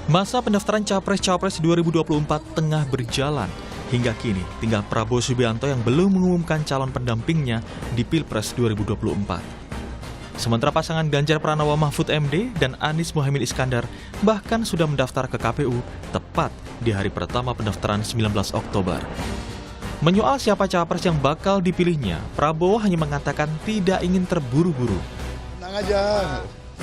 Masa pendaftaran Capres-Cawapres 2024 tengah berjalan. Hingga kini, tinggal Prabowo Subianto yang belum mengumumkan calon pendampingnya di Pilpres 2024. Sementara pasangan Ganjar Pranowo Mahfud MD dan Anies Mohaimin Iskandar bahkan sudah mendaftar ke KPU tepat di hari pertama pendaftaran 19 Oktober. Menyoal siapa cawapres yang bakal dipilihnya, Prabowo hanya mengatakan tidak ingin terburu-buru. Tenang aja,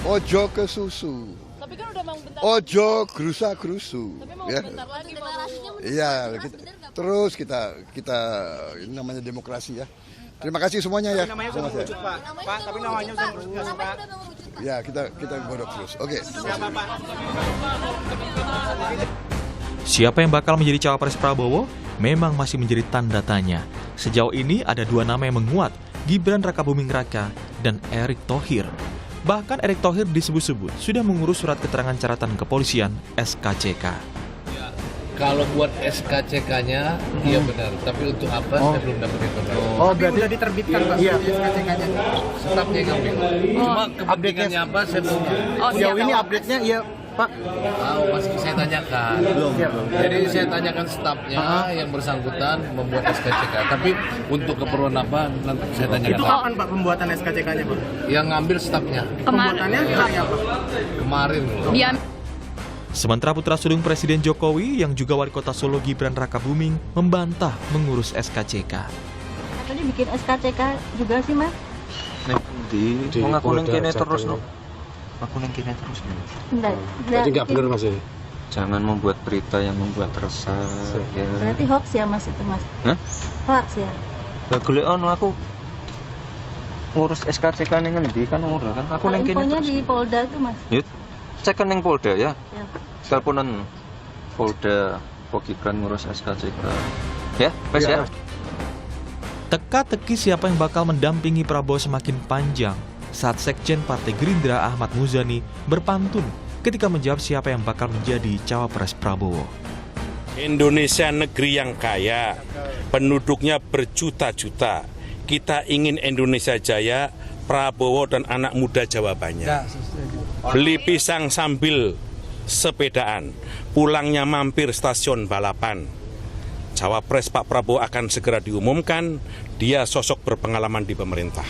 ojo ke susu. Tapi kan udah bentar. Ojo gerusa-gerusu. Tapi mau ya. bentar lagi Iya, terus kita ini namanya demokrasi ya. Terima kasih semuanya ya. Namanya sudah mengerucut, Pak. Pak, tapi namanya sudah mengerucut, Pak. Ya, kita godok terus. Oke. Siapa yang bakal menjadi cawapres Prabowo memang masih menjadi tanda tanya. Sejauh ini ada dua nama yang menguat, Gibran Rakabuming Raka dan Erick Thohir. Bahkan Erick Thohir disebut-sebut sudah mengurus surat keterangan catatan kepolisian SKCK. Kalau buat SKCK-nya, iya benar. Tapi untuk apa, saya belum dapat informasi. Oh, berarti sudah diterbitkan, Pak, SKCK-nya. Stafnya yang ngambil. Cuma kepentingannya apa, saya belum tahu. Sejauh ini update-nya, iya, Pak. Masih saya tanyakan. Belum. Jadi saya tanyakan stafnya yang bersangkutan membuat SKCK. Tapi untuk keperluan apa, nanti saya tanyakan. Itu kapan, Pak, pembuatan SKCK-nya, Pak? Yang ngambil stafnya. Pembuatannya hari apa? Kemarin. Sementara putra sulung Presiden Jokowi yang juga wali kota Solo Gibran Rakabuming membantah mengurus SKCK. Katanya bikin SKCK juga sih, Mas? Di ngaku neng kene terus no. Aku neng kene terus. Jadi nggak benar, Mas. Jangan membuat berita yang membuat resah. Ya. Berarti hoax ya, Mas, itu, Mas? Hah? Hoax ya? Lah golek ono aku ngurus SKCK ning ngendi kan ora kan aku neng kene Infonya terus. di Polda tuh, Mas. Yuk, cek neng Polda ya. Ya. Teleponan Polda Gibran ngurus SKCK. Ya, wes ya. Teka-teki siapa yang bakal mendampingi Prabowo semakin panjang saat Sekjen Partai Gerindra Ahmad Muzani berpantun ketika menjawab siapa yang bakal menjadi cawapres Prabowo. Indonesia negeri yang kaya, penduduknya berjuta-juta. Kita ingin Indonesia jaya, Prabowo dan anak muda jawabannya. Beli pisang sambil sepedaan, pulangnya mampir stasiun balapan. Cawapres Pak Prabowo akan segera diumumkan, dia sosok berpengalaman di pemerintah.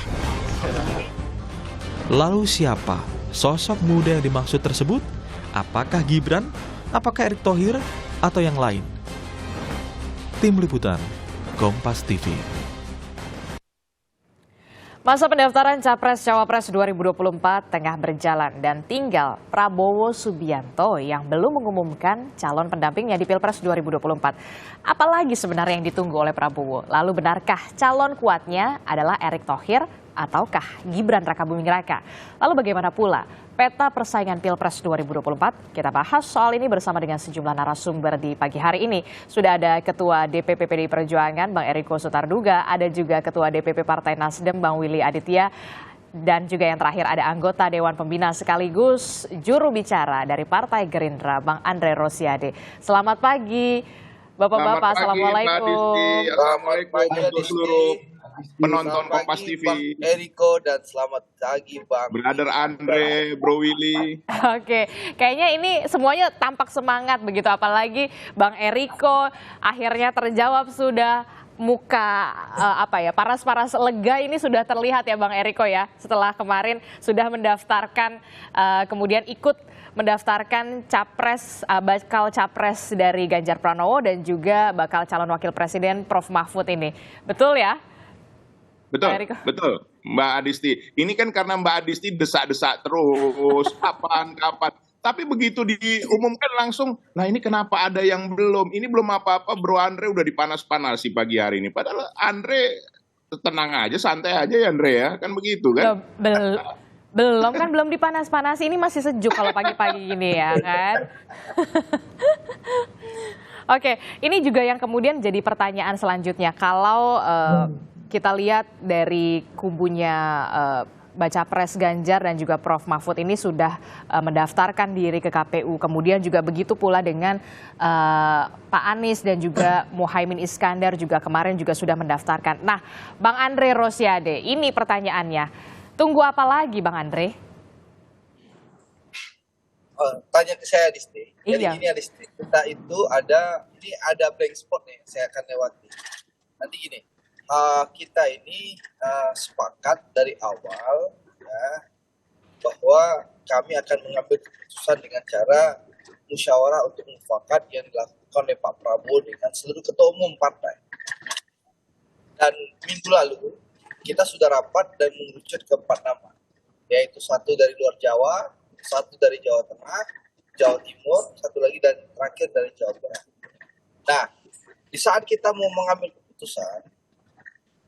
Lalu siapa sosok muda yang dimaksud tersebut? Apakah Gibran? Apakah Erick Thohir? Atau yang lain? Tim Liputan, Kompas TV. Masa pendaftaran Capres-Cawapres 2024 tengah berjalan dan tinggal Prabowo Subianto yang belum mengumumkan calon pendampingnya di Pilpres 2024. Apalagi sebenarnya yang ditunggu oleh Prabowo? Lalu benarkah calon kuatnya adalah Erick Thohir ataukah Gibran Rakabuming Raka? Lalu bagaimana pula peta persaingan Pilpres 2024? Kita bahas soal ini bersama dengan sejumlah narasumber di pagi hari ini. Sudah ada Ketua DPP PDI Perjuangan, Bang Eriko Sutarduga, ada juga Ketua DPP Partai Nasdem, Bang Willy Aditya, dan juga yang terakhir ada anggota Dewan Pembina sekaligus juru bicara dari Partai Gerindra, Bang Andre Rosiade. Selamat pagi, Bapak-Bapak. Assalamualaikum. Assalamualaikum untuk seluruh penonton Kompas TV. Eriko dan selamat pagi Bang. Brother Andre, Bro Willy. Oke, kayaknya ini semuanya tampak semangat begitu, apalagi Bang Eriko akhirnya terjawab sudah. Muka paras-paras lega ini sudah terlihat ya Bang Eriko ya, setelah kemarin sudah mendaftarkan kemudian ikut mendaftarkan bakal capres dari Ganjar Pranowo dan juga bakal calon wakil presiden Prof Mahfud ini. Betul ya? Betul, Mbak Adisti. Ini kan karena Mbak Adisti desak-desak terus, kapan. Tapi begitu diumumkan langsung, nah ini kenapa ada yang belum? Ini belum apa-apa, Bro Andre udah dipanas-panasi pagi hari ini. Padahal Andre tenang aja, santai aja ya Andre ya, kan begitu kan? Belum dipanas-panasi, ini masih sejuk kalau pagi-pagi gini ya kan? Oke, ini juga yang kemudian jadi pertanyaan selanjutnya. Kalau kita lihat dari kubunya Baca Pres Ganjar dan juga Prof Mahfud ini sudah mendaftarkan diri ke KPU. Kemudian juga begitu pula dengan Pak Anies dan juga Mohaimin Iskandar juga kemarin juga sudah mendaftarkan. Nah, Bang Andre Rosiade, ini pertanyaannya. Tunggu apa lagi Bang Andre? tanya ke saya Adisti. Jadi Iya. gini Adisti, kita itu ada blank spot nih, saya akan lewati. Nanti gini, kita ini sepakat dari awal ya bahwa kami akan mengambil keputusan dengan cara musyawarah untuk mufakat yang dilakukan oleh Pak Prabowo dengan seluruh ketua umum partai. Dan minggu lalu kita sudah rapat dan mengerucut ke 4 nama, yaitu 1 dari luar Jawa, 1 dari Jawa Tengah, Jawa Timur, 1 lagi dan terakhir dari Jawa Barat. Nah, di saat kita mau mengambil keputusan,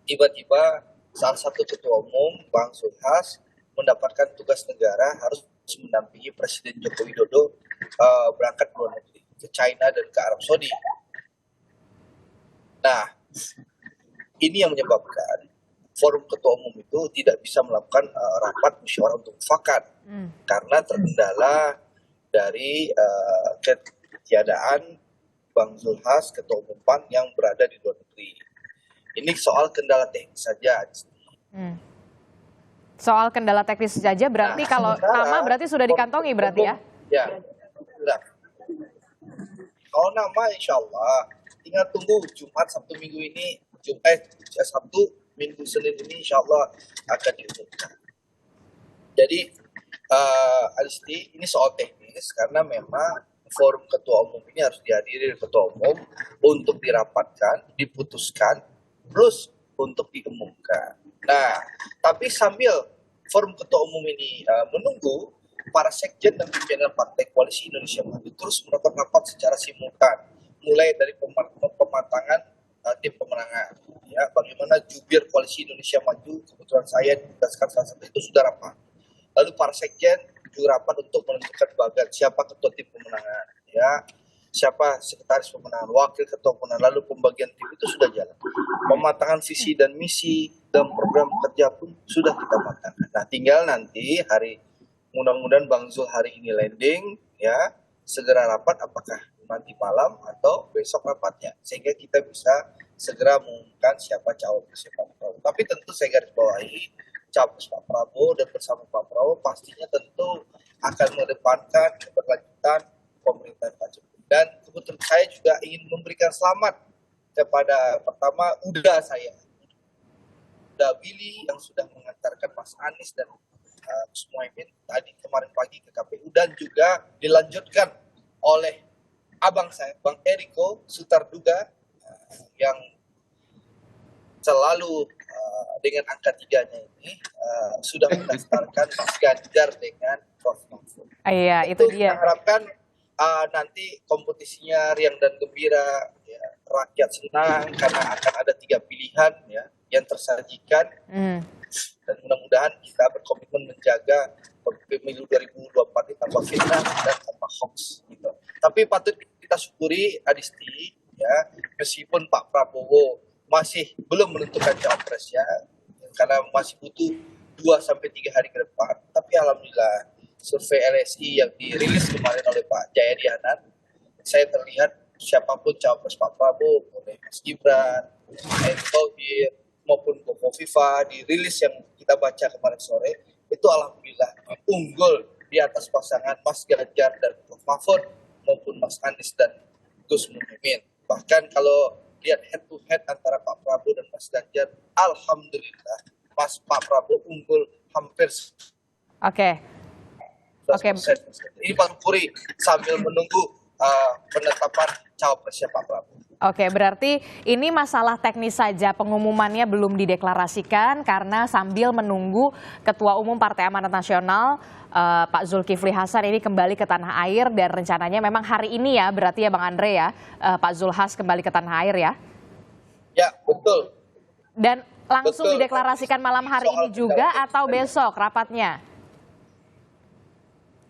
tiba-tiba salah satu ketua umum, Bang Zulhas, mendapatkan tugas negara harus mendampingi Presiden Joko Widodo berangkat ke luar negeri, ke China dan ke Arab Saudi. Nah, ini yang menyebabkan forum ketua umum itu tidak bisa melakukan rapat musyawarah untuk mufakat karena terkendala dari ketiadaan Bang Zulhas, ketua umum PAN yang berada di luar negeri. Ini soal kendala teknis saja. Soal kendala teknis saja berarti kalau nama berarti sudah dikantongi berarti ya? Ya, sudah. Kalau nama insya Allah tinggal tunggu Jumat, Sabtu, Minggu ini, Sabtu, Minggu, Senin ini insya Allah akan diumumkan. Jadi Adisti, ini soal teknis karena memang forum ketua umum ini harus dihadiri ketua umum untuk dirapatkan, diputuskan, plus untuk diumumkan. Nah, tapi sambil forum ketua umum ini menunggu, para sekjen dan pimpinan Partai Koalisi Indonesia Maju terus melakukan rapat secara simultan, mulai dari pematangan tim pemenangan, ya, bagaimana jubir Koalisi Indonesia Maju, kebetulan saya ditugaskan salah satu itu sudah rapat. Lalu para sekjen juga rapat untuk menentukan bagian siapa ketua tim pemenangan, ya, siapa sekretaris pemenangan, wakil ketua pemenangan, lalu pembagian tim itu sudah jalan. Pematangan visi dan misi dan program kerja pun sudah kita matangkan. Nah, tinggal nanti mudah-mudahan Bang Zul hari ini landing, ya, segera rapat apakah nanti malam atau besok rapatnya, sehingga kita bisa segera mengumumkan siapa cawapres Pak Prabowo. Tapi tentu saya garis bawahi cawapres Pak Prabowo dan bersama Pak Prabowo pastinya tentu akan mengedepankan keberlanjutan pemerintahan Pak Jokowi. Dan kebetulan saya juga ingin memberikan selamat kepada pertama Uda Willy yang sudah mengantarkan Mas Anies dan Gus Muhaimin tadi kemarin pagi ke KPU, dan juga dilanjutkan oleh abang saya, Bang Eriko Sutarduga, yang selalu dengan angka 3-nya ini sudah mendaftarkan Mas Ganjar dengan Prof. Mahfud. Iya, itu dia. Kita harapkan nanti kompetisinya riang dan gembira, ya, rakyat senang karena akan ada 3 pilihan, ya, yang tersajikan. Dan mudah-mudahan kita berkomitmen menjaga pemilu 2024 ini tanpa fitnah dan tanpa hoax, gitu. Tapi patut kita syukuri Adisti, ya, meskipun Pak Prabowo masih belum menentukan cawapres, ya, karena masih butuh 2-3 hari ke depan. Tapi alhamdulillah survei LSI yang dirilis kemarin oleh Pak Jayadi Hanan, saya terlihat siapapun cawapres Pak Prabowo, boleh Mas Gibran, Erick Thohir, maupun Kofifa, dirilis yang kita baca kemarin sore, itu alhamdulillah unggul di atas pasangan Mas Ganjar dan Prof. Mahfud maupun Mas Anies dan Gus Muhaimin. Bahkan kalau lihat head to head antara Pak Prabowo dan Mas Ganjar, alhamdulillah Pak Prabowo unggul hampir. Oke. Ini Pak Puri sambil menunggu penetapan cawapresnya Pak Prabowo. Oke, berarti ini masalah teknis saja, pengumumannya belum dideklarasikan karena sambil menunggu Ketua Umum Partai Amanat Nasional Pak Zulkifli Hasan ini kembali ke tanah air, dan rencananya memang hari ini ya, berarti ya Bang Andre ya, Pak Zulhas kembali ke tanah air ya? Ya, betul. Dan langsung dideklarasikan malam hari ini juga atau besok rapatnya?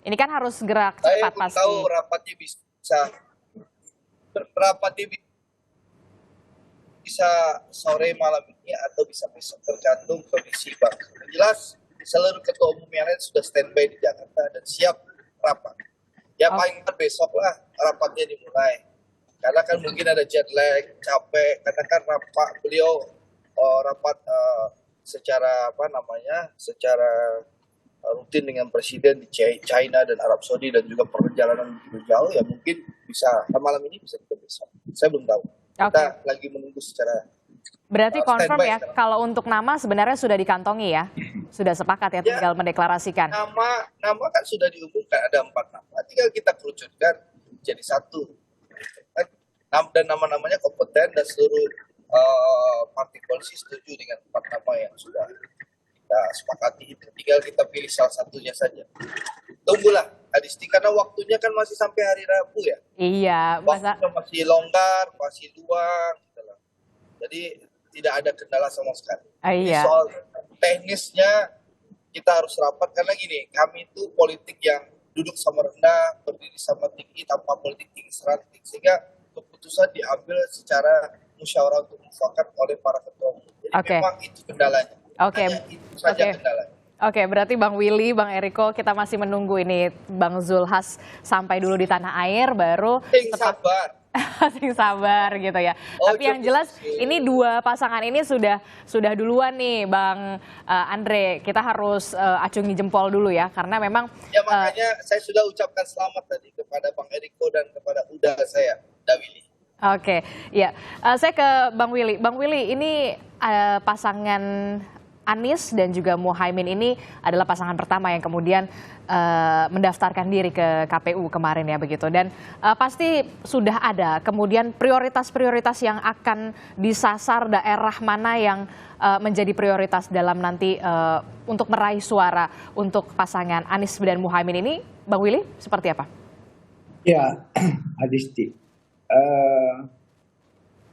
Ini kan harus gerak cepat pasti. Saya tahu rapatnya bisa sore malam ini atau bisa besok, tergantung kondisi Bang. Jelas seluruh ketua umum yang lain sudah standby di Jakarta dan siap rapat. Ya paling besok lah rapatnya dimulai. Karena kan mungkin ada jet lag, capek, karena kan beliau rapat secara secara rutin dengan presiden di China dan Arab Saudi dan juga perjalanan begitu jauh, ya mungkin bisa malam ini bisa kita besok. Saya belum tahu. Kita lagi menunggu secara Berarti confirm standby ya, sekarang. kalau untuk nama sebenarnya sudah dikantongi ya? Sudah sepakat ya, tinggal mendeklarasikan. Nama kan sudah diumumkan, ada 4 nama. Tinggal kita kerucutkan jadi satu. Dan nama-namanya kompeten dan seluruh partai koalisi setuju dengan 4 nama yang sudah kita sepakati itu. Tinggal kita pilih salah satunya saja. Tunggulah Adisti, karena waktunya kan masih sampai hari Rabu ya. Iya, Waktunya masih longgar, masih luang. Gitu lah. Jadi tidak ada kendala sama sekali. Iya. Soal teknisnya kita harus rapat karena gini, kami itu politik yang duduk sama rendah, berdiri sama tinggi tanpa politik tinggi seranting, sehingga keputusan diambil secara musyawarah untuk mufakat oleh para ketua umum. Jadi memang itu kendalanya. Hanya itu saja kendalanya. Oke, berarti Bang Willy, Bang Eriko, kita masih menunggu ini Bang Zulhas sampai dulu di tanah air, baru sabar. Sing sabar gitu ya. Tapi yang jelas ini dua pasangan ini sudah duluan nih Bang Andre. Kita harus acungi jempol dulu ya, karena memang ya makanya saya sudah ucapkan selamat tadi kepada Bang Eriko dan kepada Uda saya, Willy. Oke, ya. Saya ke Bang Willy. Bang Willy, ini pasangan Anies dan juga Muhaimin ini adalah pasangan pertama yang kemudian mendaftarkan diri ke KPU kemarin ya begitu. Dan pasti sudah ada kemudian prioritas-prioritas yang akan disasar, daerah mana yang menjadi prioritas dalam nanti untuk meraih suara untuk pasangan Anies dan Muhaimin ini. Bang Willy, seperti apa? Ya, Adisti.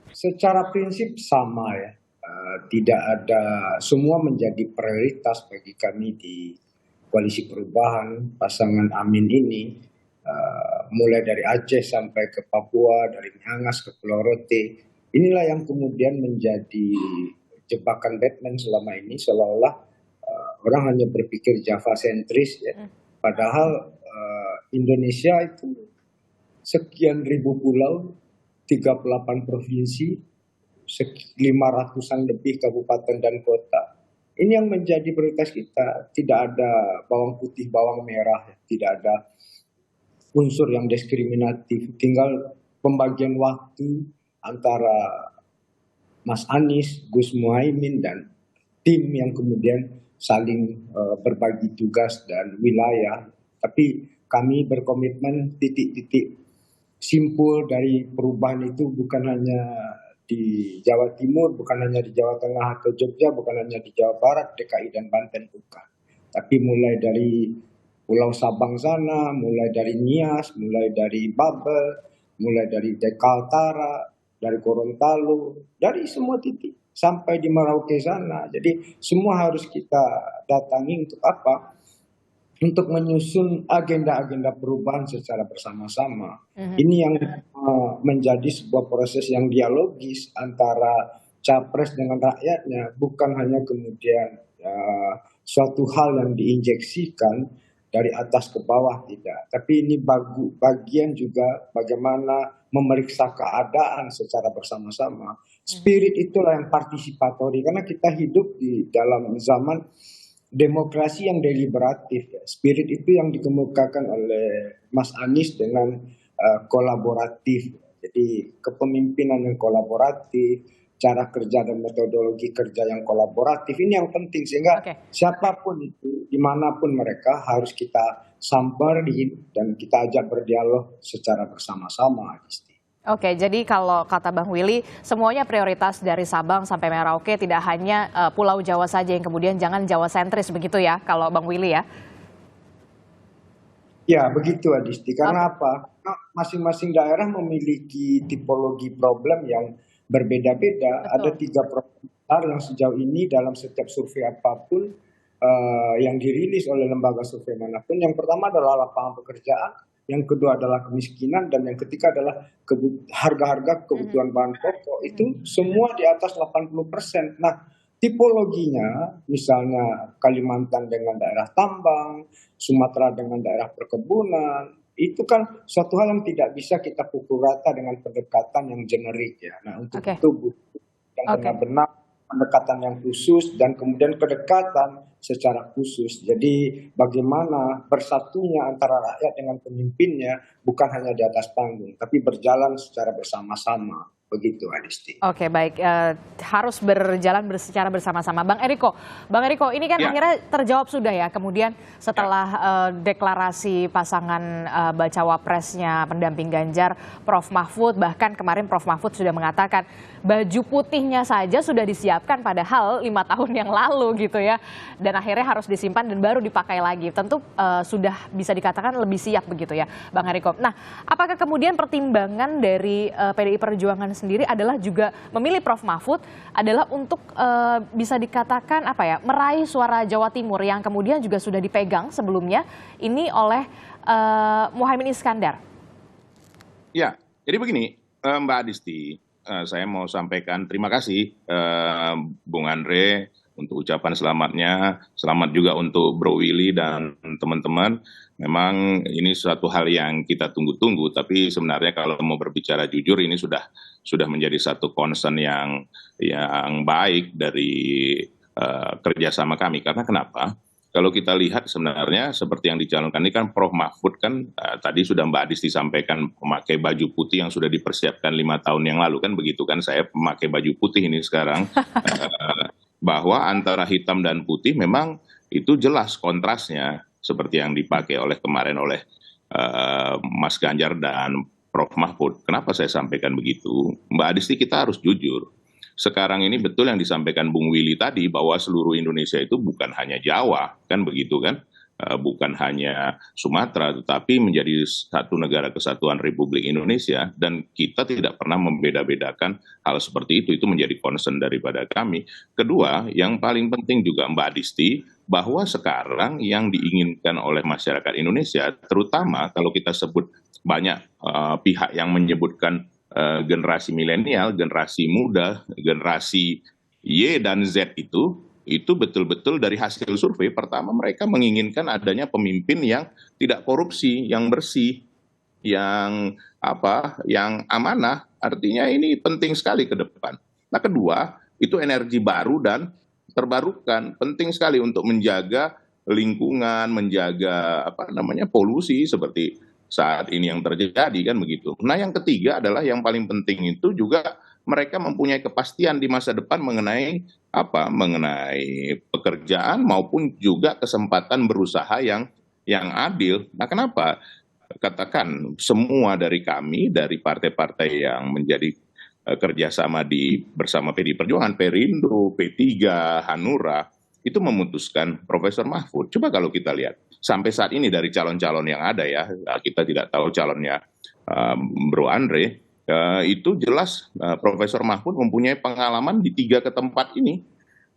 Secara prinsip sama ya. Tidak ada, semua menjadi prioritas bagi kami di Koalisi Perubahan. Pasangan Amin ini mulai dari Aceh sampai ke Papua, dari Miangas ke Pulau Rote, inilah yang kemudian menjadi jebakan Batman selama ini, seolah-olah orang hanya berpikir Java sentris ya. Padahal Indonesia itu sekian ribu pulau, 38 provinsi, 500-an lebih kabupaten dan kota. Ini yang menjadi prioritas kita. Tidak ada bawang putih, bawang merah, tidak ada unsur yang diskriminatif. Tinggal pembagian waktu antara Mas Anies, Gus Muhaimin, dan tim yang kemudian saling berbagi tugas dan wilayah. Tapi kami berkomitmen titik-titik simpul dari perubahan itu bukan hanya di Jawa Timur, bukan hanya di Jawa Tengah atau Jogja, bukan hanya di Jawa Barat, DKI dan Banten bukan. Tapi mulai dari Pulau Sabang sana, mulai dari Nias, mulai dari Babel, mulai dari Kaltara, dari Gorontalo, dari semua titik sampai di Merauke sana. Jadi semua harus kita datangi untuk apa? Untuk menyusun agenda-agenda perubahan secara bersama-sama. Ini yang menjadi sebuah proses yang dialogis antara capres dengan rakyatnya, bukan hanya kemudian suatu hal yang diinjeksikan dari atas ke bawah, tidak. Tapi ini bagian juga bagaimana memeriksa keadaan secara bersama-sama. Spirit itulah yang partisipatori, karena kita hidup di dalam zaman demokrasi yang deliberatif ya. Spirit itu yang dikemukakan oleh Mas Anies dengan kolaboratif. Jadi kepemimpinan yang kolaboratif, cara kerja dan metodologi kerja yang kolaboratif, ini yang penting. Sehingga siapapun itu, dimanapun mereka, harus kita samperin dan kita ajak berdialog secara bersama-sama. Oke, jadi kalau kata Bang Willy, semuanya prioritas dari Sabang sampai Merauke, tidak hanya Pulau Jawa saja yang kemudian jangan Jawa sentris begitu ya, kalau Bang Willy ya? Ya, begitu Adisti. Karena apa? Masing-masing daerah memiliki tipologi problem yang berbeda-beda. Ada 3 problem besar yang sejauh ini dalam setiap survei apapun yang dirilis oleh lembaga survei manapun. Yang pertama adalah lapangan pekerjaan, yang kedua adalah kemiskinan, dan yang ketiga adalah harga-harga kebutuhan bahan pokok. Itu semua di atas 80%. Nah, tipologinya misalnya Kalimantan dengan daerah tambang, Sumatera dengan daerah perkebunan, itu kan suatu hal yang tidak bisa kita pukul rata dengan pendekatan yang generik ya. Nah, untuk itu butuh yang benar-benar pendekatan yang khusus dan kemudian kedekatan secara khusus. Jadi bagaimana bersatunya antara rakyat dengan pemimpinnya bukan hanya di atas panggung, tapi berjalan secara bersama-sama. Begitu, Adisti. Oke, baik. Harus berjalan secara bersama-sama. Bang Eriko, ini kan akhirnya terjawab sudah ya. Kemudian setelah deklarasi pasangan bacawa presnya pendamping Ganjar, Prof Mahfud, bahkan kemarin Prof Mahfud sudah mengatakan baju putihnya saja sudah disiapkan padahal 5 tahun yang lalu gitu ya. Dan akhirnya harus disimpan dan baru dipakai lagi. Tentu sudah bisa dikatakan lebih siap begitu ya, Bang Eriko. Nah, apakah kemudian pertimbangan dari PDI Perjuangan sendiri adalah juga memilih Prof Mahfud adalah untuk bisa dikatakan meraih suara Jawa Timur yang kemudian juga sudah dipegang sebelumnya ini oleh Muhaimin Iskandar? Ya, jadi begini Mbak Adisti, saya mau sampaikan terima kasih Bung Andre untuk ucapan selamatnya, selamat juga untuk Bro Willy dan teman-teman. Memang ini suatu hal yang kita tunggu-tunggu, tapi sebenarnya kalau mau berbicara jujur ini sudah menjadi satu concern yang baik dari kerjasama kami. Karena kenapa? Kalau kita lihat sebenarnya seperti yang dicalonkan ini kan Prof Mahfud kan tadi sudah Mbak Adis disampaikan memakai baju putih yang sudah dipersiapkan 5 tahun yang lalu kan begitu kan, saya memakai baju putih ini sekarang. Bahwa antara hitam dan putih memang itu jelas kontrasnya seperti yang dipakai kemarin oleh Mas Ganjar dan Prof Mahfud. Kenapa saya sampaikan begitu? Mbak Adisti, kita harus jujur. Sekarang ini betul yang disampaikan Bung Willy tadi bahwa seluruh Indonesia itu bukan hanya Jawa, kan begitu kan? Bukan hanya Sumatera, tetapi menjadi satu negara kesatuan Republik Indonesia, dan kita tidak pernah membeda-bedakan hal seperti itu. Itu menjadi concern daripada kami. Kedua, yang paling penting juga Mbak Adisti, bahwa sekarang yang diinginkan oleh masyarakat Indonesia, terutama kalau kita sebut banyak pihak yang menyebutkan generasi milenial, generasi muda, generasi Y dan Z itu betul-betul dari hasil survei. Pertama, mereka menginginkan adanya pemimpin yang tidak korupsi, yang bersih, yang amanah. Artinya ini penting sekali ke depan. Nah, kedua, itu energi baru dan terbarukan, penting sekali untuk menjaga lingkungan, menjaga polusi seperti saat ini yang terjadi kan begitu. Nah, yang ketiga adalah yang paling penting itu juga mereka mempunyai kepastian di masa depan mengenai pekerjaan maupun juga kesempatan berusaha yang adil. Nah, kenapa? Katakan semua dari kami, dari partai-partai yang menjadi kerjasama bersama PDI Perjuangan, Perindo, P3, Hanura, itu memutuskan Profesor Mahfud. Coba kalau kita lihat, sampai saat ini dari calon-calon yang ada ya, kita tidak tahu calonnya Bro Andre, itu jelas Profesor Mahfud mempunyai pengalaman di 3 tempat ini.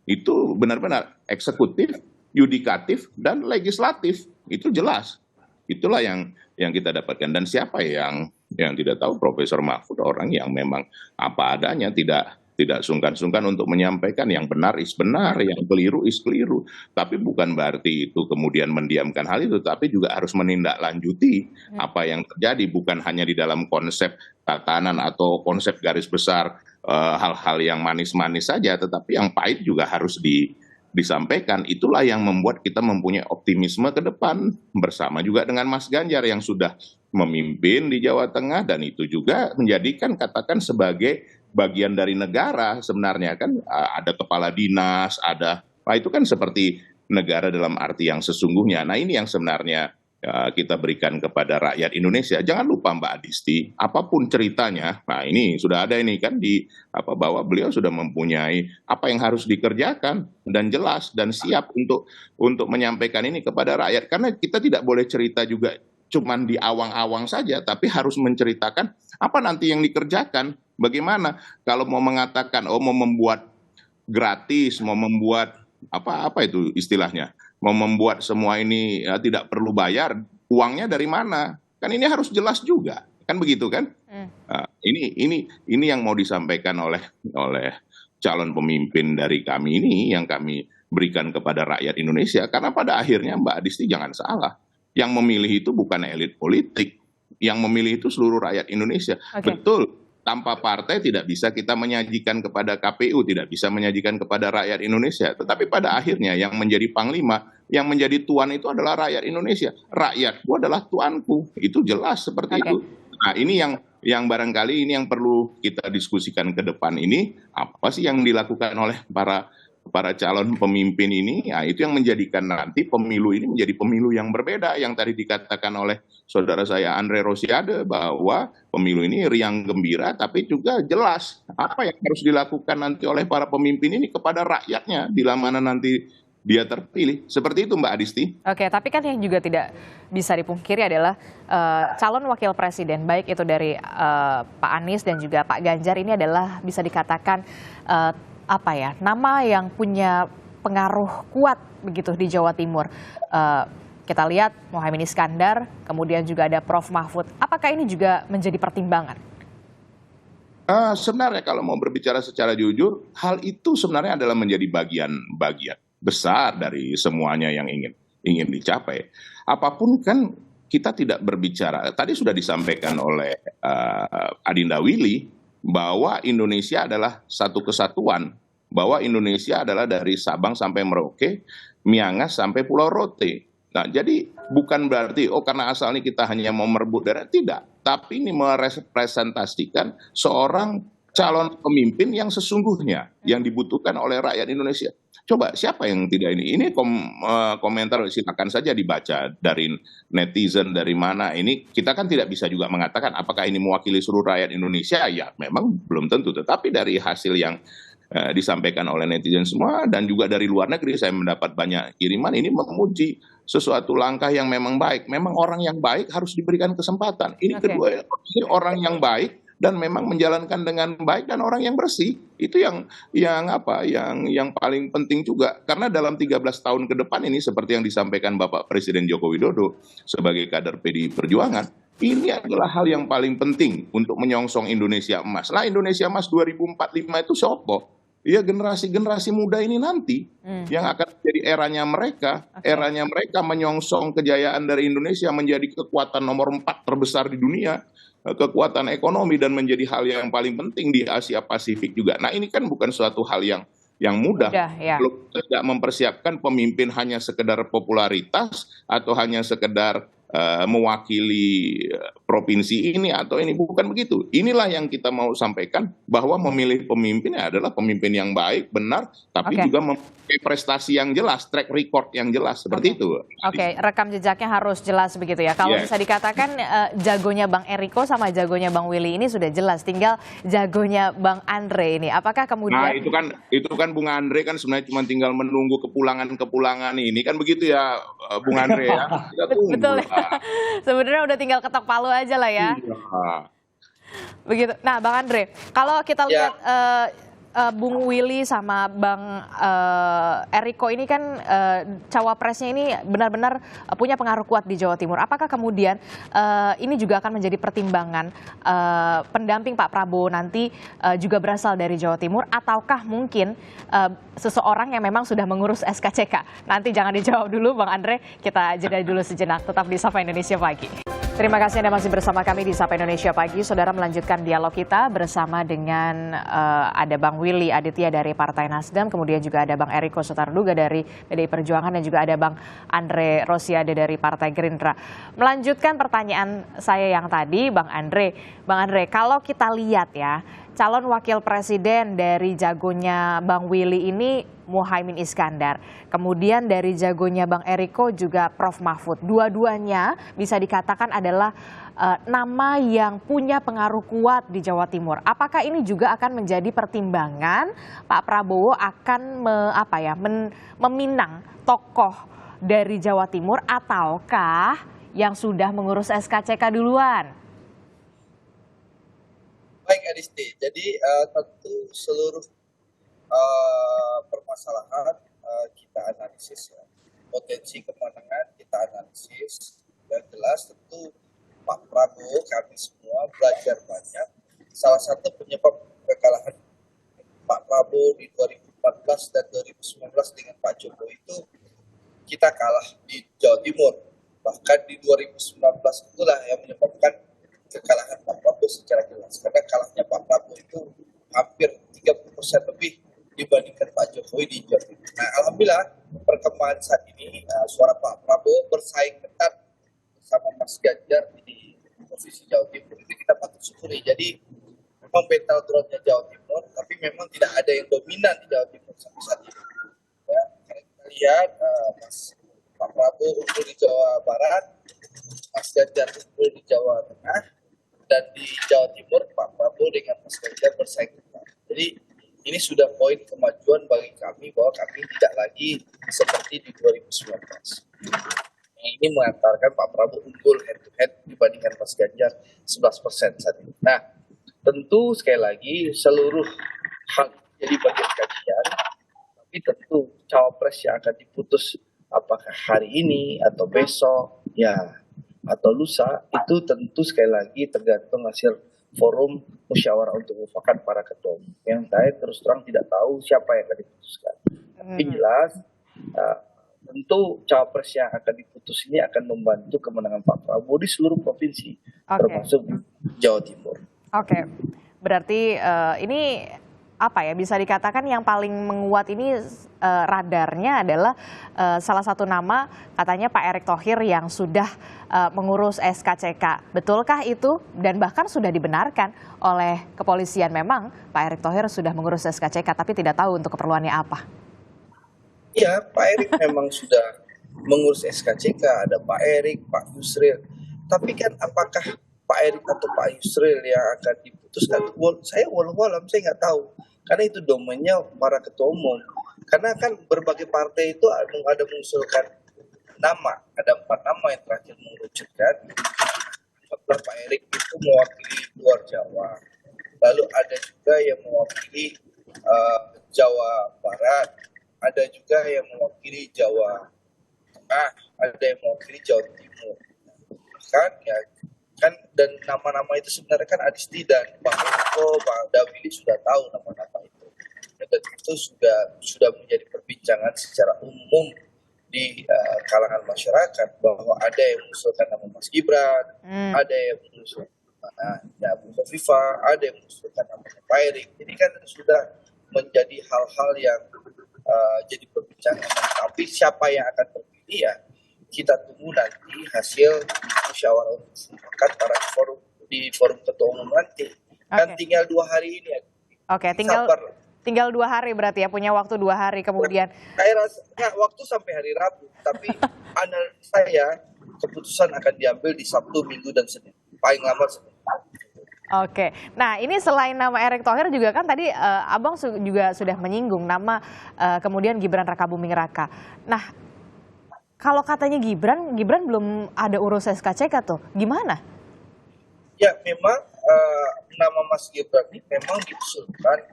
Itu benar-benar eksekutif, yudikatif, dan legislatif. Itu jelas. Itulah yang kita dapatkan. Dan siapa yang tidak tahu Profesor Mahfud orang yang memang apa adanya, tidak sungkan-sungkan untuk menyampaikan yang benar is benar, yang keliru is keliru. Tapi bukan berarti itu kemudian mendiamkan hal itu, tapi juga harus menindaklanjuti apa yang terjadi, bukan hanya di dalam konsep tatanan atau konsep garis besar hal-hal yang manis-manis saja, tetapi yang pahit juga harus disampaikan. Itulah yang membuat kita mempunyai optimisme ke depan, bersama juga dengan Mas Ganjar yang sudah memimpin di Jawa Tengah, dan itu juga menjadikan katakan sebagai bagian dari negara sebenarnya kan, ada kepala dinas, itu kan seperti negara dalam arti yang sesungguhnya. Nah, ini yang sebenarnya kita berikan kepada rakyat Indonesia. Jangan lupa Mbak Adisti, apapun ceritanya, nah ini sudah ada ini kan bahwa beliau sudah mempunyai apa yang harus dikerjakan dan jelas dan siap untuk menyampaikan ini kepada rakyat. Karena kita tidak boleh cerita juga cuman di awang-awang saja, tapi harus menceritakan apa nanti yang dikerjakan. Bagaimana kalau mau mengatakan mau membuat gratis, mau membuat apa itu istilahnya, mau membuat semua ini tidak perlu bayar, uangnya dari mana? Kan ini harus jelas juga, kan begitu kan? Ini yang mau disampaikan oleh calon pemimpin dari kami ini, yang kami berikan kepada rakyat Indonesia. Karena pada akhirnya Mbak Adisti jangan salah, yang memilih itu bukan elit politik, yang memilih itu seluruh rakyat Indonesia. Betul, tanpa partai tidak bisa kita menyajikan kepada KPU, tidak bisa menyajikan kepada rakyat Indonesia. Tetapi pada akhirnya yang menjadi panglima, yang menjadi tuan itu adalah rakyat Indonesia. Rakyatku adalah tuanku. Itu jelas seperti itu. Nah, ini yang barangkali ini yang perlu kita diskusikan ke depan ini, apa sih yang dilakukan oleh para calon pemimpin ini, ya itu yang menjadikan nanti pemilu ini menjadi pemilu yang berbeda. Yang tadi dikatakan oleh saudara saya Andre Rosiade bahwa pemilu ini riang gembira tapi juga jelas apa yang harus dilakukan nanti oleh para pemimpin ini kepada rakyatnya bila mana nanti dia terpilih. Seperti itu Mbak Adisti. Oke, tapi kan yang juga tidak bisa dipungkiri adalah calon wakil presiden, baik itu dari Pak Anies dan juga Pak Ganjar, ini adalah bisa dikatakan nama yang punya pengaruh kuat begitu di Jawa Timur. Kita lihat Muhaimin Iskandar, kemudian juga ada Prof. Mahfud. Apakah ini juga menjadi pertimbangan? Sebenarnya kalau mau berbicara secara jujur, hal itu sebenarnya adalah menjadi bagian besar dari semuanya yang ingin dicapai. Apapun kan kita tidak berbicara. Tadi sudah disampaikan oleh Adinda Willy bahwa Indonesia adalah satu kesatuan, bahwa Indonesia adalah dari Sabang sampai Merauke, Miangas sampai Pulau Rote. Nah, jadi bukan berarti karena asalnya kita hanya mau merebut daerah, tidak. Tapi ini merepresentasikan seorang calon pemimpin yang sesungguhnya yang dibutuhkan oleh rakyat Indonesia. Coba siapa yang tidak ini? Ini komentar silakan saja dibaca dari netizen, dari mana. Ini kita kan tidak bisa juga mengatakan apakah ini mewakili seluruh rakyat Indonesia. Ya memang belum tentu. Tetapi dari hasil yang disampaikan oleh netizen semua dan juga dari luar negeri saya mendapat banyak kiriman, ini memuji sesuatu langkah yang memang baik. Memang orang yang baik harus diberikan kesempatan. Ini kedua, ini orang yang baik dan memang menjalankan dengan baik dan orang yang bersih. Itu yang paling penting juga. Karena dalam 13 tahun ke depan ini seperti yang disampaikan Bapak Presiden Joko Widodo sebagai kader PDI Perjuangan, ini adalah hal yang paling penting untuk menyongsong Indonesia Emas. Nah, Indonesia Emas 2045 itu siapa? Ya generasi-generasi muda ini nanti yang akan menjadi eranya mereka menyongsong kejayaan dari Indonesia menjadi kekuatan nomor 4 terbesar di dunia, kekuatan ekonomi dan menjadi hal yang paling penting di Asia Pasifik juga. Nah, ini kan bukan suatu hal yang mudah. Kalau tidak mempersiapkan pemimpin hanya sekedar popularitas atau hanya sekedar mewakili provinsi ini atau ini, bukan begitu. Inilah yang kita mau sampaikan, bahwa memilih pemimpin adalah pemimpin yang baik, benar, tapi juga memiliki prestasi yang jelas, track record yang jelas, seperti itu. Rekam jejaknya harus jelas begitu ya. Kalau bisa dikatakan jagonya Bang Eriko sama jagonya Bang Willy ini sudah jelas, tinggal jagonya Bang Andre ini. Apakah kemudian? Nah, itu kan Bung Andre kan sebenarnya cuma tinggal menunggu kepulangan ini kan begitu ya, Bung Andre ya. Kita tunggu. Betul. Sebenarnya udah tinggal ketok palu aja lah ya. Begitu. Nah, Bang Andre, kalau kita lihat Bung Willy sama Bang Eriko ini kan cawapresnya ini benar-benar punya pengaruh kuat di Jawa Timur. Apakah kemudian ini juga akan menjadi pertimbangan pendamping Pak Prabowo nanti juga berasal dari Jawa Timur, ataukah mungkin seseorang yang memang sudah mengurus SKCK? Nanti jangan dijawab dulu Bang Andre, kita jeda dulu sejenak, tetap di Sapa Indonesia Pagi. Terima kasih Anda masih bersama kami di Sapa Indonesia Pagi. Saudara, melanjutkan dialog kita bersama dengan ada Bang Willy Aditya dari Partai Nasdem, kemudian juga ada Bang Eriko Sotarduga dari PDI Perjuangan, dan juga ada Bang Andre Rosiade dari Partai Gerindra. Melanjutkan pertanyaan saya yang tadi, Bang Andre, kalau kita lihat ya, calon wakil presiden dari jagonya Bang Willy ini Muhaimin Iskandar, kemudian dari jagonya Bang Eriko juga Prof. Mahfud. Dua-duanya bisa dikatakan adalah nama yang punya pengaruh kuat di Jawa Timur. Apakah ini juga akan menjadi pertimbangan Pak Prabowo akan meminang tokoh dari Jawa Timur, ataukah yang sudah mengurus SKCK duluan? Baik Adisti, jadi tentu seluruh permasalahan kita analisis ya. Potensi kemenangan kita analisis, dan jelas tentu Pak Prabowo, kami semua belajar banyak. Salah satu penyebab kekalahan Pak Prabowo di 2014 dan 2019 dengan Pak Jokowi itu kita kalah di Jawa Timur. Bahkan di 2019 itulah yang menyebabkan kekalahan Pak Prabowo secara jelas. Karena kalahnya Pak alhamdulillah perkembangan saat ini suara Pak Prabowo bersaing ketat bersama Mas Ganjar di Provinsi Jawa Timur. Ini kita patut syukuri. Jadi memang battlegroundnya Jawa Timur, tapi memang tidak ada yang dominan di Jawa Timur sampai saat ini. Ya, kita lihat Pak Prabowo unggul di Jawa Barat, Mas Ganjar unggul di Jawa Tengah, dan di Jawa Timur Pak Prabowo dengan Mas Ganjar bersaing ketat. Jadi ini sudah poin kemajuan bagi kami bahwa kami tidak lagi seperti di 2019. Ini mengantarkan Pak Prabowo unggul head to head dibandingkan Mas Ganjar 11% saat ini. Nah, tentu sekali lagi seluruh hal jadi bagian kajian, tapi tentu cawapres yang akan diputus apakah hari ini atau besok, ya atau lusa, itu tentu sekali lagi tergantung hasil forum musyawarah untuk mufakat para ketua umum. Yang saya terus terang tidak tahu siapa yang akan diputuskan. Tapi jelas tentu cawapres yang akan diputus ini akan membantu kemenangan Pak Prabowo di seluruh provinsi, termasuk Jawa Timur. Oke, berarti ini apa ya, bisa dikatakan yang paling menguat ini radarnya adalah salah satu nama katanya Pak Erick Thohir yang sudah mengurus SKCK. Betulkah itu? Dan bahkan sudah dibenarkan oleh kepolisian memang Pak Erick Thohir sudah mengurus SKCK tapi tidak tahu untuk keperluannya apa. Iya, Pak Erick memang sudah mengurus SKCK, ada Pak Erick, Pak Yusril. Tapi kan apakah Pak Erick atau Pak Yusril yang akan diputuskan? Saya walau saya nggak tahu. Karena itu domainnya para ketua umum. Karena kan berbagai partai itu ada mengusulkan nama. Ada 4 nama yang terakhir mengerucutkan. Pak Erick itu mewakili luar Jawa. Lalu ada juga yang mewakili Jawa Barat. Ada juga yang mewakili Jawa Tengah. Ada yang mewakili Jawa Timur. Kan dan nama-nama itu sebenarnya kan Adisti dan Bang Eko, Bang Dawili sudah tahu nama-nama itu. Dan itu sudah menjadi perbincangan secara umum di kalangan masyarakat bahwa ada yang mengusulkan nama Mas Gibran, ada yang mengusulkan nama Bu Khofifah, ada yang mengusulkan nama Pak Erick. Ini kan sudah menjadi hal-hal yang jadi perbincangan. Tapi siapa yang akan terpilih ya kita tunggu nanti hasil musyawarah mufakat para di forum ketua umum nanti. Kan tinggal 2 hari ini ya. Oke, tinggal 2 hari berarti ya, punya waktu 2 hari kemudian. Saya rasa waktu sampai hari Rabu, tapi analisa saya keputusan akan diambil di Sabtu, Minggu, dan Senin. Paling lama Senin. Oke, nah ini selain nama Erick Thohir juga kan tadi Abang juga sudah menyinggung nama kemudian Gibran Rakabuming Raka. Nah, kalau katanya Gibran belum ada urus SKCK tuh, gimana? Ya memang nama Mas Gibran ini memang diusulkan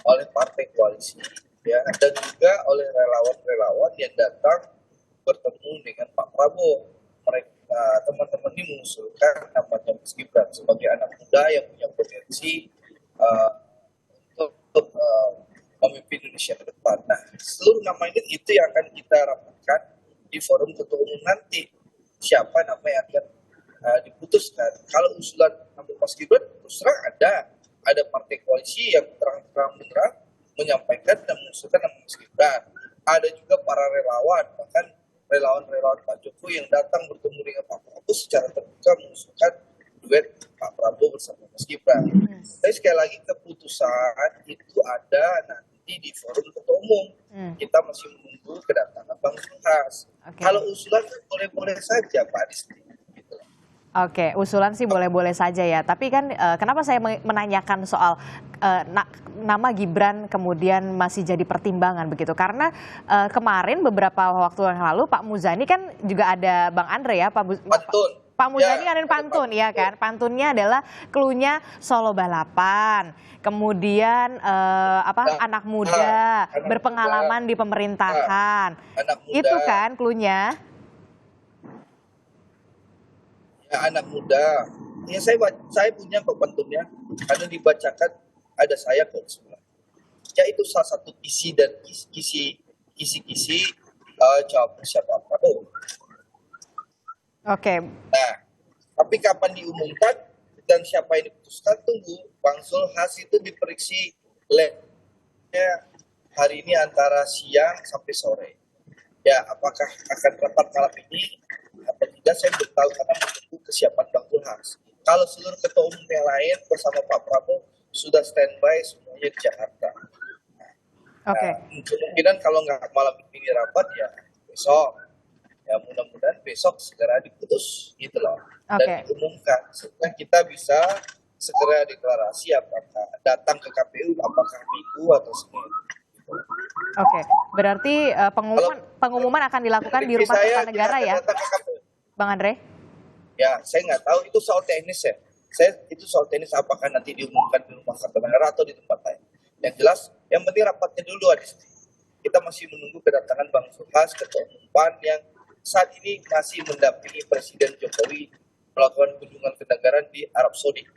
oleh partai koalisi, ya, dan juga oleh relawan-relawan yang datang bertemu dengan Pak Prabowo. Mereka teman-teman ini mengusulkan namanya Mas Gibran sebagai anak muda yang punya potensi untuk memimpin Indonesia ke depan. Nah, seluruh nama ini itu yang akan kita rapatkan di forum ketua umum nanti. Siapa nama yang akan diputuskan? Kalau usulan nama Mas Gibran, terus terang ada partai koalisi yang terang-terang menyampaikan dan mengusulkan nama Mas Gibran. Ada juga para relawan, bahkan relawan-relawan Pak Jokowi yang datang bertemu dengan Pak Prabowo secara terbuka mengusulkan duet Pak Prabowo bersama Mas Gibran. Tapi sekali lagi keputusan itu ada nanti di forum ketua umum. Kita masih menunggu kedatangan Bang Zulhas. Kalau usulan boleh-boleh saja Pak Adisti. Gitu. Oke, usulan sih boleh-boleh saja ya. Tapi kan kenapa saya menanyakan soal nama Gibran kemudian masih jadi pertimbangan begitu? Karena kemarin beberapa waktu yang lalu Pak Muzani kan juga ada Bang Andre ya, Pak Muzani ngadain pantun, ya kan? Pantunnya adalah cluenya Solo Balapan. Kemudian anak muda berpengalaman di pemerintahan. Itu kan cluenya. Ya, anak muda. Ya saya punya pantunnya. Karena dibacakan ada saya kok semua. Ya itu salah satu isi dan kisi-kisi cawapres siapa Prabowo. Oke. Nah, tapi kapan diumumkan dan siapa yang diputuskan tunggu Bang Zulhas itu diperiksi labnya hari ini antara siang sampai sore. Ya, apakah akan rapat malam ini atau tidak saya belum tahu karena menunggu kesiapan Bang Zulhas. Kalau seluruh ketua umum yang lain bersama Pak Prabowo sudah standby semuanya di Jakarta. Oke. Kemungkinan kalau nggak malam ini rapat ya besok. Ya mudah-mudahan besok segera diputus gitu loh. Dan diumumkan sehingga kita bisa segera deklarasi apakah datang ke KPU apakah Minggu atau Senin. Oke, berarti pengumuman akan dilakukan di Rumah Kertanegara ya, Bang Andre? Ya, saya nggak tahu itu soal teknis ya. Itu soal teknis apakah nanti diumumkan di Rumah Kertanegara atau di tempat lain. Yang jelas, yang penting rapatnya dulu Adisti. Kita masih menunggu kedatangan Bang Zulhas, Ketua Umum PAN yang saat ini masih mendampingi Presiden Jokowi melakukan kunjungan kenegaraan di Arab Saudi.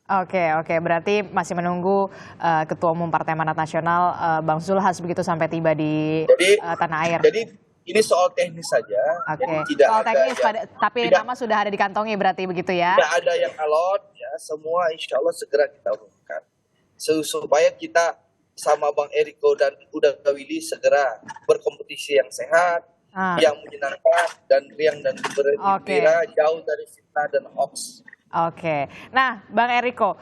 Oke, berarti masih menunggu Ketua Umum Partai Amanat Nasional Bang Zulhas begitu sampai tiba di tanah air. Jadi ini soal teknis saja. Oke. Tidak Soal ada teknis, tapi tidak, nama sudah ada di kantongi berarti begitu ya? Tidak ada yang alot, ya semua insya Allah segera kita umumkan. Supaya kita sama Bang Eriko dan Uda Willy segera berkompetisi yang sehat, yang menyenangkan dan riang dan bergembira, jauh dari fitnah dan hoax. Oke, nah Bang Eriko,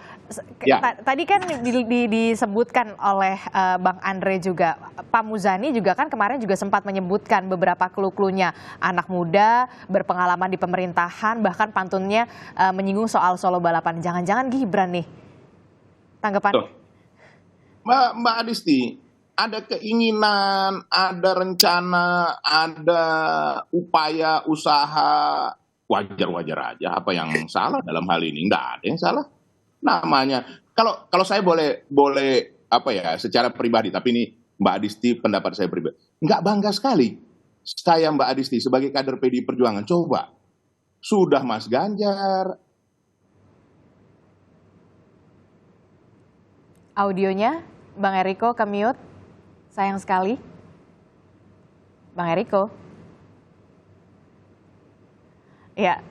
tadi kan disebutkan oleh Bang Andre juga, Pak Muzani juga kan kemarin juga sempat menyebutkan beberapa clue-cluenya, anak muda, berpengalaman di pemerintahan, bahkan pantunnya menyinggung soal Solo Balapan. Jangan-jangan Gibran nih, tanggapan? Mbak Adisti, ada keinginan, ada rencana, ada upaya, usaha, wajar-wajar aja. Apa yang salah dalam hal ini? Nggak ada yang salah. Namanya, kalau saya boleh apa ya, secara pribadi, tapi ini Mbak Adisti pendapat saya pribadi, nggak bangga sekali saya Mbak Adisti sebagai kader PDI Perjuangan. Coba, sudah Mas Ganjar. Audionya, Bang Eriko ke-mute. Sayang sekali. Bang Eriko. Ya,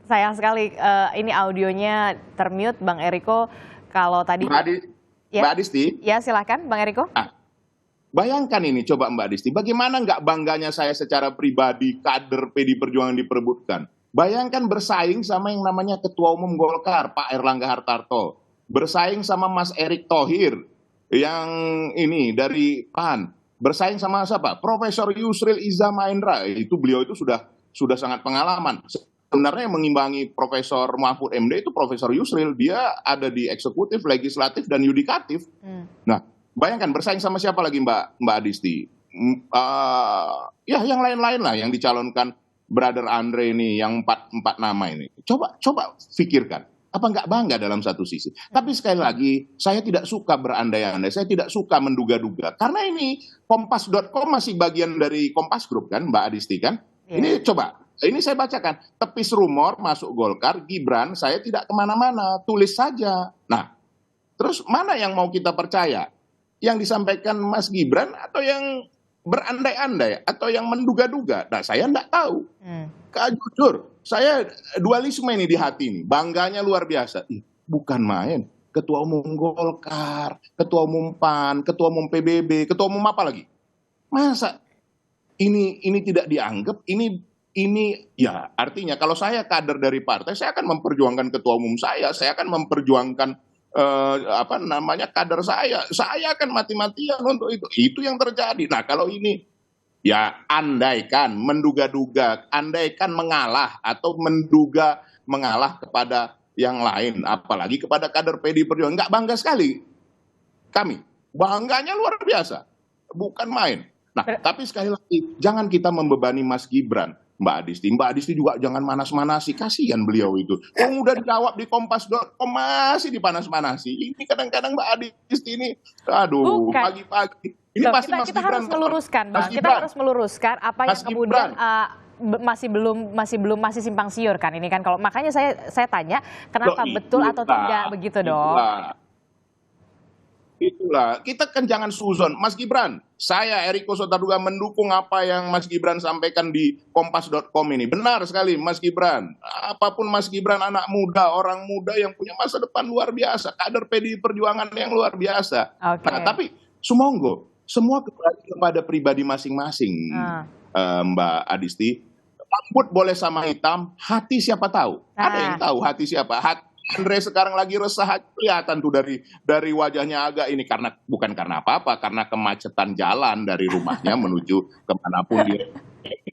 sayang sekali ini audionya termute Bang Eriko. Kalau tadi Mbak Adisti. Ya, silakan Bang Eriko. Bayangkan ini coba Mbak Adisti, bagaimana nggak bangganya saya secara pribadi kader PDI Perjuangan diperebutkan. Bayangkan bersaing sama yang namanya Ketua Umum Golkar, Pak Erlangga Hartarto. Bersaing sama Mas Erick Thohir yang ini dari PAN. Bersaing sama siapa? Profesor Yusril Iza Mahendra. Beliau itu sudah sangat pengalaman. Sebenarnya yang mengimbangi Profesor Mahfud MD itu Profesor Yusril. Dia ada di eksekutif, legislatif, dan yudikatif. Nah, bayangkan bersaing sama siapa lagi Mbak Adisti? Ya yang lain-lain lah yang dicalonkan Brother Andre ini, yang empat nama ini. Coba pikirkan. Apa nggak bangga dalam satu sisi? Tapi sekali lagi, saya tidak suka berandai-andai, saya tidak suka menduga-duga. Karena ini Kompas.com masih bagian dari Kompas Group kan, Mbak Adisti kan? Ini coba, ini saya bacakan. Tepis rumor masuk Golkar, Gibran, saya tidak kemana-mana, tulis saja. Nah, terus mana yang mau kita percaya? Yang disampaikan Mas Gibran atau yang berandai-andai atau yang menduga-duga? Nah, saya enggak tahu. Jujur, saya dualisme ini di hati ini. Bangganya luar biasa. Bukan main. Ketua Umum Golkar, Ketua Umum PAN, Ketua Umum PBB, Ketua Umum apa lagi? Masa ini tidak dianggap? Ini ya artinya kalau saya kader dari partai, saya akan memperjuangkan ketua umum saya akan memperjuangkan kader saya akan mati-matian untuk itu yang terjadi. Nah kalau ini ya andaikan menduga-duga, andaikan mengalah atau menduga mengalah kepada yang lain, apalagi kepada kader PDI Perjuangan, nggak bangga sekali kami, bangganya luar biasa, bukan main. Nah tapi sekali lagi jangan kita membebani Mas Gibran. Mbak Adisti juga jangan manas-manasi, kasihan beliau itu. Udah dijawab di Kompas.com masih dipanas-manasi. Ini kadang-kadang Mbak Adisti ini, aduh, pagi-pagi. Ini pasti Mas kita Gibran. Harus meluruskan, Bang. Kita harus meluruskan apa yang kemudian masih simpang siur kan ini kan. Kalau makanya saya tanya kenapa betul atau tidak begitu dong. Itulah, kita kan jangan suzon. Mas Gibran, saya Eriko Sotarduga mendukung apa yang Mas Gibran sampaikan di Kompas.com ini. Benar sekali Mas Gibran. Apapun Mas Gibran, anak muda, orang muda yang punya masa depan luar biasa. Kader PDI Perjuangan yang luar biasa. Nah, tapi sumonggo, semua kembali kepada pribadi masing-masing, Mbak Adisti. Rambut boleh sama hitam, hati siapa tahu? Ada yang tahu hati siapa? Hati Andre sekarang lagi resah, kelihatan tuh dari wajahnya agak ini, karena bukan karena apa-apa, karena kemacetan jalan dari rumahnya menuju kemanapun dia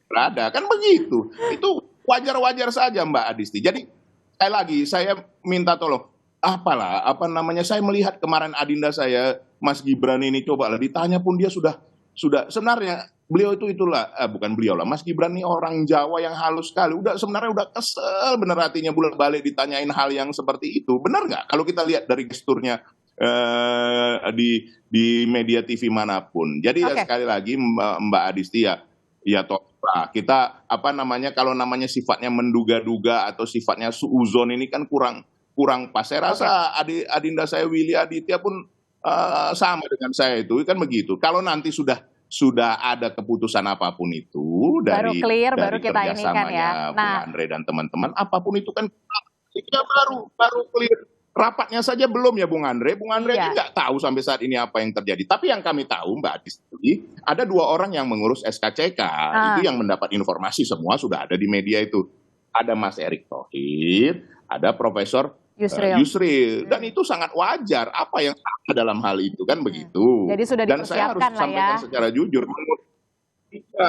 berada, kan begitu. Itu wajar-wajar saja, Mbak Adisti. Jadi sekali lagi saya minta tolong, saya melihat kemarin adinda saya, Mas Gibran ini, cobalah ditanya pun dia sudah sebenarnya beliau bukan beliau lah, Mas Gibran ini orang Jawa yang halus sekali, sebenarnya udah kesel bener hatinya bolak-balik ditanyain hal yang seperti itu. Benar nggak kalau kita lihat dari gesturnya di media TV manapun. Jadi ya sekali lagi Mbak Adisti kita kalau namanya sifatnya menduga-duga atau sifatnya suuzon ini kan kurang pas. Saya rasa adinda saya Willy Aditya pun sama dengan saya itu kan begitu. Kalau nanti sudah ada keputusan apapun itu dari kita ini kan ya. Bung Andre dan teman-teman, apapun itu kan kita baru clear. Rapatnya saja belum ya Bung Andre. Bung Andre ini nggak tahu sampai saat ini apa yang terjadi. Tapi yang kami tahu Mbak Adisti, ada 2 orang yang mengurus SKCK. Itu yang mendapat informasi, semua sudah ada di media itu. Ada Mas Erick Thohir, ada Profesor Yusril. Dan itu sangat wajar. Apa yang salah dalam hal itu kan begitu. Jadi sudah dan saya harus sampaikan secara jujur.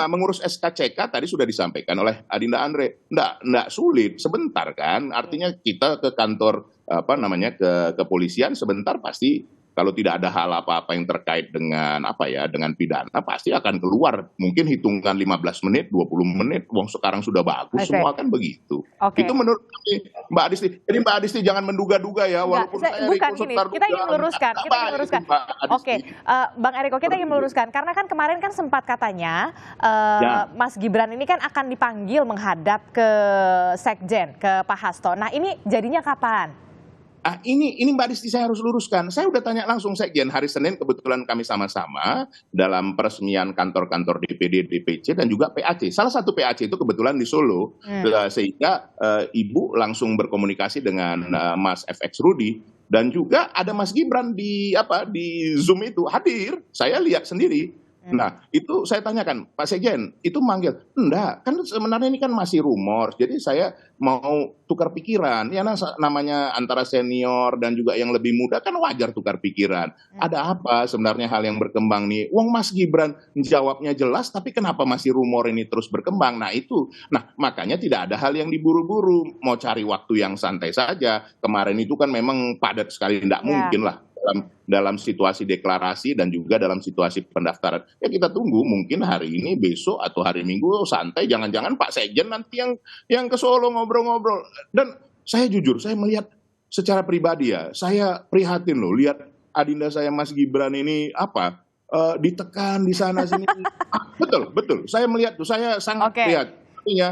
Mengurus SKCK tadi sudah disampaikan oleh Adinda Andre. Nggak sulit, sebentar kan. Artinya kita ke kantor ke kepolisian sebentar pasti kalau tidak ada hal apa-apa yang terkait dengan dengan pidana pasti akan keluar mungkin hitungan 15 menit, 20 menit. Wong sekarang sudah bagus semua kan begitu. Itu menurut Mbak Adisti. Jadi Mbak Adisti jangan menduga-duga ya walaupun kita ingin meluruskan. Bang Eriko, kita ingin meluruskan karena kan kemarin kan sempat katanya Mas Gibran ini kan akan dipanggil menghadap ke Sekjen, ke Pak Hasto. Nah, ini jadinya kapan? Ini Mbak Adisti saya harus luruskan. Saya udah tanya langsung Sekjen hari Senin, kebetulan kami sama-sama dalam peresmian kantor-kantor DPD, DPC dan juga PAC. Salah satu PAC itu kebetulan di Solo, sehingga Ibu langsung berkomunikasi dengan Mas FX Rudi dan juga ada Mas Gibran di Zoom itu hadir. Saya lihat sendiri. Nah, itu saya tanyakan, Pak Sekjen, itu manggil? Enggak, kan sebenarnya ini kan masih rumor. Jadi saya mau tukar pikiran. Ya namanya antara senior dan juga yang lebih muda kan wajar tukar pikiran. Ada apa sebenarnya hal yang berkembang nih? Wong Mas Gibran jawabnya jelas, tapi kenapa masih rumor ini terus berkembang? Nah, makanya tidak ada hal yang diburu-buru. Mau cari waktu yang santai saja. Kemarin itu kan memang padat sekali, tidak mungkin lah. Dalam situasi deklarasi dan juga dalam situasi pendaftaran. Ya kita tunggu mungkin hari ini, besok atau hari Minggu santai. Jangan-jangan Pak Sekjen nanti yang ke Solo ngobrol-ngobrol. Dan saya jujur, saya melihat secara pribadi saya prihatin loh lihat adinda saya Mas Gibran ini ditekan di sana sini. Betul. Saya melihat tuh, saya sangat prihatin. Artinya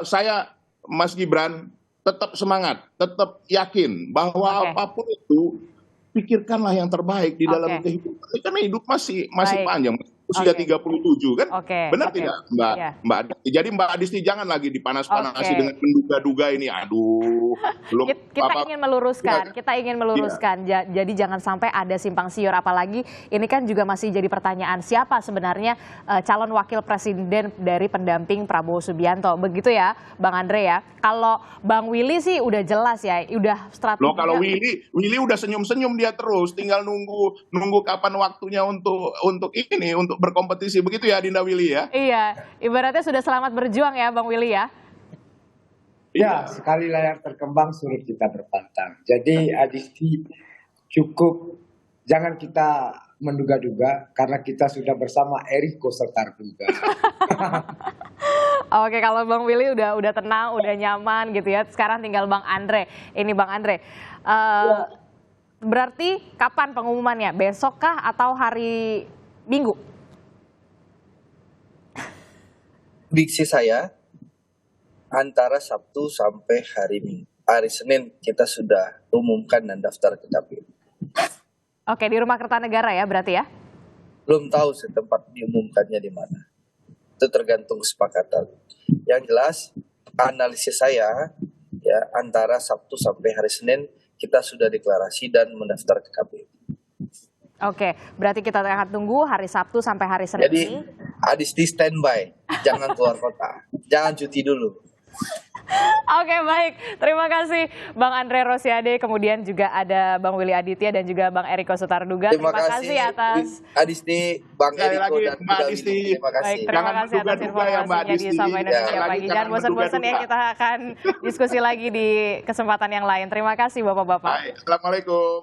saya Mas Gibran tetap semangat, tetap yakin bahwa apapun itu pikirkanlah yang terbaik di dalam kehidupan. Karena hidup masih panjang. Usia 37 kan? Benar tidak Mbak Adisti? Jadi Mbak Adisti jangan lagi dipanas-panasi dengan menduga-duga ini. Aduh. Kita ingin meluruskan. Jadi jangan sampai ada simpang siur, apalagi ini kan juga masih jadi pertanyaan siapa sebenarnya calon wakil presiden dari pendamping Prabowo Subianto. Begitu ya Bang Andre ya. Kalau Bang Willy sih udah jelas ya, udah strategi. Kalau Willy udah senyum-senyum dia terus, tinggal nunggu kapan waktunya untuk berkompetisi, begitu ya Adinda Willy ya? Iya, ibaratnya sudah selamat berjuang ya Bang Willy ya? Ya, sekali layar terkembang suruh kita berpantang. Jadi Adisti cukup jangan kita menduga-duga karena kita sudah bersama Eriko Setarduga. Oke, kalau Bang Willy udah tenang, udah nyaman gitu ya. Sekarang tinggal Bang Andre. Ini Bang Andre. Berarti kapan pengumumannya? Besok kah atau hari Minggu? Diksi saya antara Sabtu sampai hari Senin kita sudah umumkan dan daftar ke KPU. Oke, di Rumah Kertanegara ya berarti ya? Belum tahu setempat diumumkannya di mana. Itu tergantung kesepakatan. Yang jelas analisis saya ya antara Sabtu sampai hari Senin kita sudah deklarasi dan mendaftar ke KPU. Oke, berarti kita akan tunggu hari Sabtu sampai hari Senin Jadi ini. Adisti standby, jangan keluar kota, jangan cuti dulu. Oke, baik. Terima kasih Bang Andre Rosiade, kemudian juga ada Bang Willy Aditya dan juga Bang Eriko Sutarduga. Terima kasih atas Adisti, Bang Sekali Eriko lagi, dan Mbak Bunda Adisti. Winnie. Terima kasih. Baik, terima Jangan kasih atas menduga-duga ya, Mbak informasinya di Adisti. Sapa Indonesia Sekali lagi, Pagi. Jangan jangan bosan-bosan ya, menduga-duga. kita akan diskusi lagi di kesempatan yang lain. Terima kasih Bapak-Bapak. Baik, Assalamualaikum.